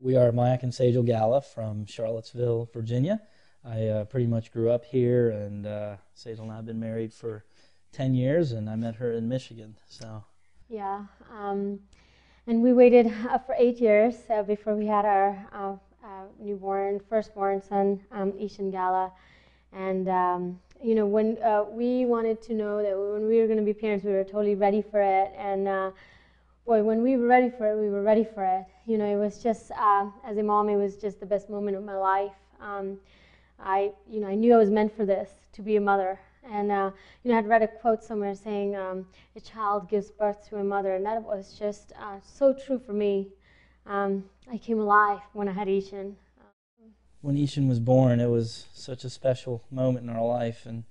We are Mayak and Sejal Gala from Charlottesville, Virginia. I pretty much grew up here, and Sejal and I have been married for 10 years, and I met her in Michigan. So Yeah, and we waited for 8 years before we had our firstborn son, Ishan Gala. And when we wanted to know that when we were going to be parents, we were totally ready for it. And boy, when we were ready for it, we were ready for it. It was just, as a mom, it was just the best moment of my life. I knew I was meant for this, to be a mother. And I'd read a quote somewhere saying, "A child gives birth to a mother," and that was just so true for me. I came alive when I had Ishan. when Ishan was born, it was such a special moment in our life, and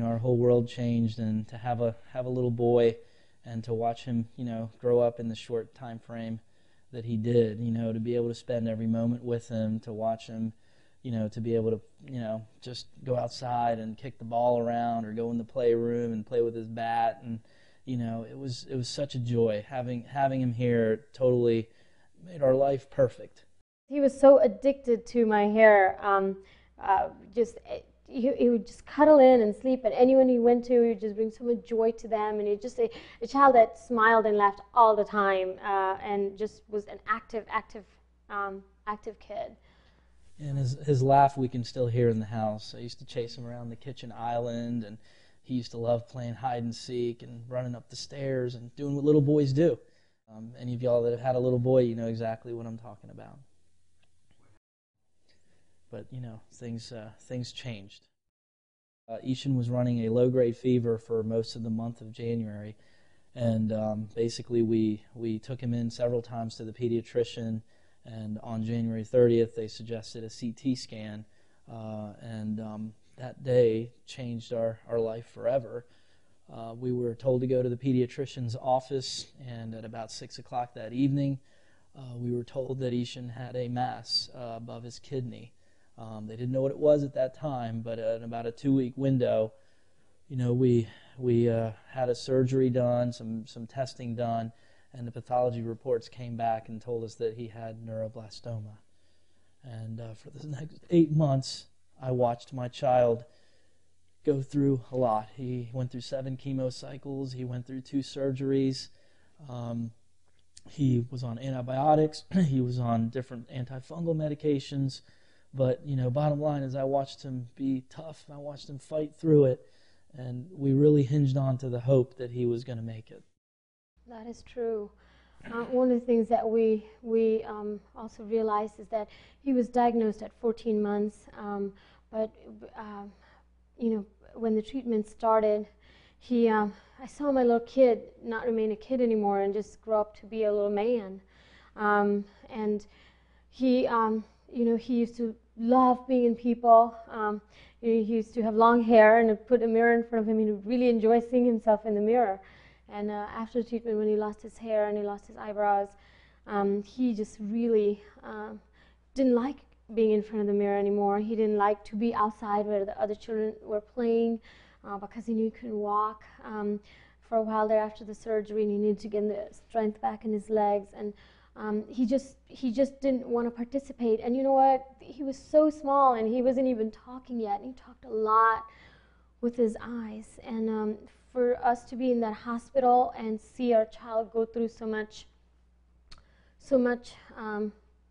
our whole world changed. And to have a little boy, and to watch him, grow up in the short time frame that he did, to be able to spend every moment with him, to watch him, to be able to, just go outside and kick the ball around or go in the playroom and play with his bat. And, it was such a joy. Having him here totally made our life perfect. He was so addicted to my hair. He would just cuddle in and sleep, and anyone he went to, he would just bring so much joy to them. And he was just a child that smiled and laughed all the time, and just was an active kid. And his laugh we can still hear in the house. I used to chase him around the kitchen island, and he used to love playing hide and seek and running up the stairs and doing what little boys do. Any of y'all that have had a little boy, you know exactly what I'm talking about. But, things changed. Ishan was running a low-grade fever for most of the month of January. And basically we took him in several times to the pediatrician. And on January 30th, they suggested a CT scan. That day changed our life forever. We were told to go to the pediatrician's office. And at about 6 o'clock that evening, we were told that Ishan had a mass above his kidney. They didn't know what it was at that time, but in about a 2-week window, we had a surgery done, some testing done, and the pathology reports came back and told us that he had neuroblastoma. And for the next 8 months, I watched my child go through a lot. He went through 7 chemo cycles. He went through 2 surgeries. He was on antibiotics. He was on different antifungal medications. But, bottom line is I watched him be tough. I watched him fight through it. And we really hinged on to the hope that he was going to make it. That is true. One of the things that we also realized is that he was diagnosed at 14 months. But when the treatment started, I saw my little kid not remain a kid anymore and just grow up to be a little man. And he used to love being in people. He used to have long hair, and put a mirror in front of him. He would really enjoy seeing himself in the mirror. And after the treatment, when he lost his hair and he lost his eyebrows, he just really didn't like being in front of the mirror anymore. He didn't like to be outside where the other children were playing because he knew he couldn't walk for a while there after the surgery, and he needed to get the strength back in his legs. And he just didn't want to participate. And you know what? He was so small, and he wasn't even talking yet. And he talked a lot with his eyes. And for us to be in that hospital and see our child go through so much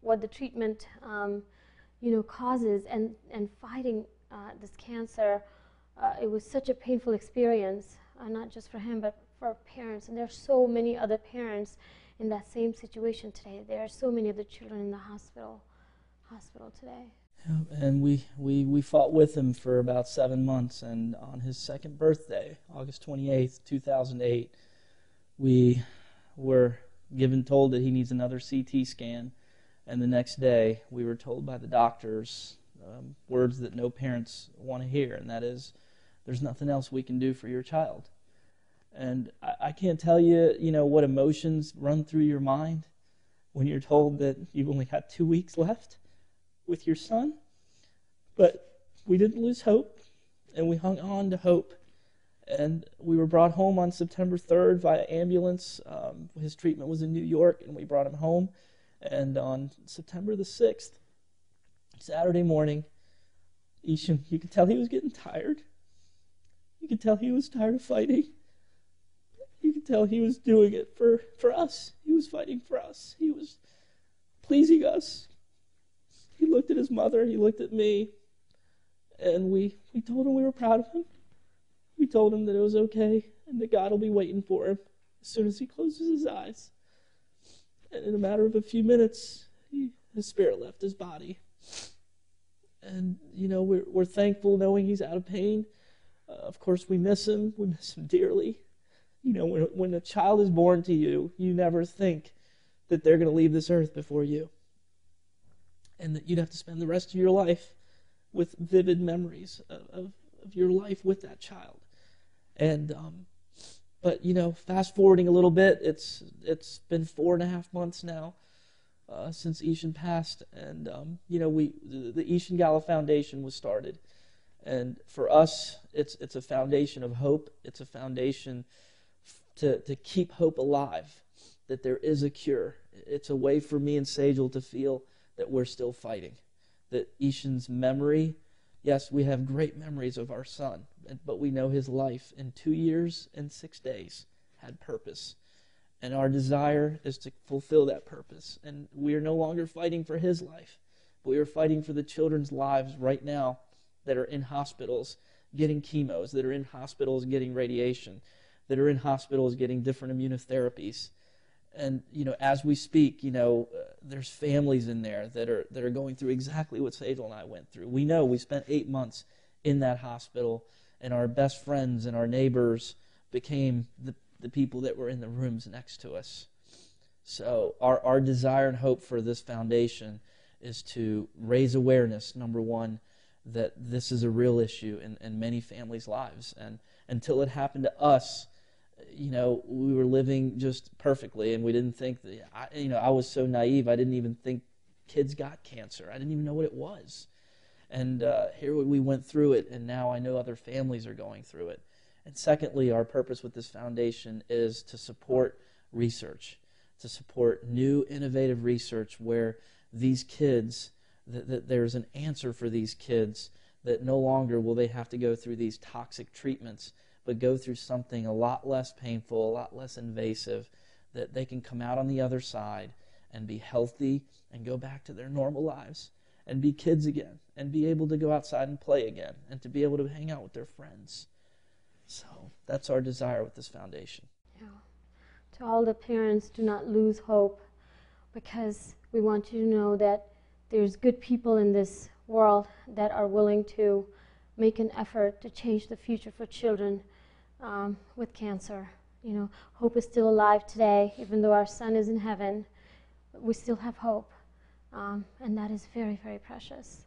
what the treatment causes, and fighting this cancer, it was such a painful experience, not just for him but for parents. And there are so many other parents in that same situation today. There are so many of the children in the hospital today. And we fought with him for about 7 months, and on his second birthday, August 28th, 2008, we were told that he needs another CT scan, and the next day we were told by the doctors words that no parents want to hear, and that is, there's nothing else we can do for your child. And I can't tell you, what emotions run through your mind when you're told that you've only got 2 weeks left with your son. But we didn't lose hope, and we hung on to hope. And we were brought home on September 3rd via ambulance. His treatment was in New York, and we brought him home. And on September the 6th, Saturday morning, Ishan, you could tell he was getting tired. You could tell he was tired of fighting. You could tell he was doing it for us. He was fighting for us. He was pleasing us. He looked at his mother. He looked at me. And we told him we were proud of him. We told him that it was okay and that God will be waiting for him as soon as he closes his eyes. And in a matter of a few minutes, his spirit left his body. And, we're thankful knowing he's out of pain. Of course, we miss him. We miss him dearly. When a child is born to you, you never think that they're going to leave this earth before you. And that you'd have to spend the rest of your life with vivid memories of your life with that child. And, but, fast forwarding a little bit, it's been 4.5 months now since Ishan passed. And, the Ishan Gala Foundation was started. And for us, it's a foundation of hope. It's a foundation to keep hope alive, that there is a cure. It's a way for me and Sejal to feel that we're still fighting. That Ishan's memory, yes, we have great memories of our son, but we know his life in 2 years and 6 days had purpose. And our desire is to fulfill that purpose. And we are no longer fighting for his life, but we are fighting for the children's lives right now that are in hospitals getting chemos, that are in hospitals getting radiation, that are in hospitals getting different immunotherapies. And, as we speak, there's families in there that are going through exactly what Sejal and I went through. We know we spent 8 months in that hospital, and our best friends and our neighbors became the people that were in the rooms next to us. So our desire and hope for this foundation is to raise awareness, number one, that this is a real issue in many families' lives. And until it happened to us, we were living just perfectly, and we didn't think that, I was so naive, I didn't even think kids got cancer. I didn't even know what it was. And here we went through it, and now I know other families are going through it. And secondly, our purpose with this foundation is to support research, to support new, innovative research where these kids, that there's an answer for these kids, that no longer will they have to go through these toxic treatments, but go through something a lot less painful, a lot less invasive, that they can come out on the other side and be healthy and go back to their normal lives and be kids again and be able to go outside and play again and to be able to hang out with their friends. So that's our desire with this foundation. Yeah. To all the parents, do not lose hope, because we want you to know that there's good people in this world that are willing to make an effort to change the future for children with cancer. Hope is still alive today, even though our son is in heaven. We still have hope, and that is very, very precious.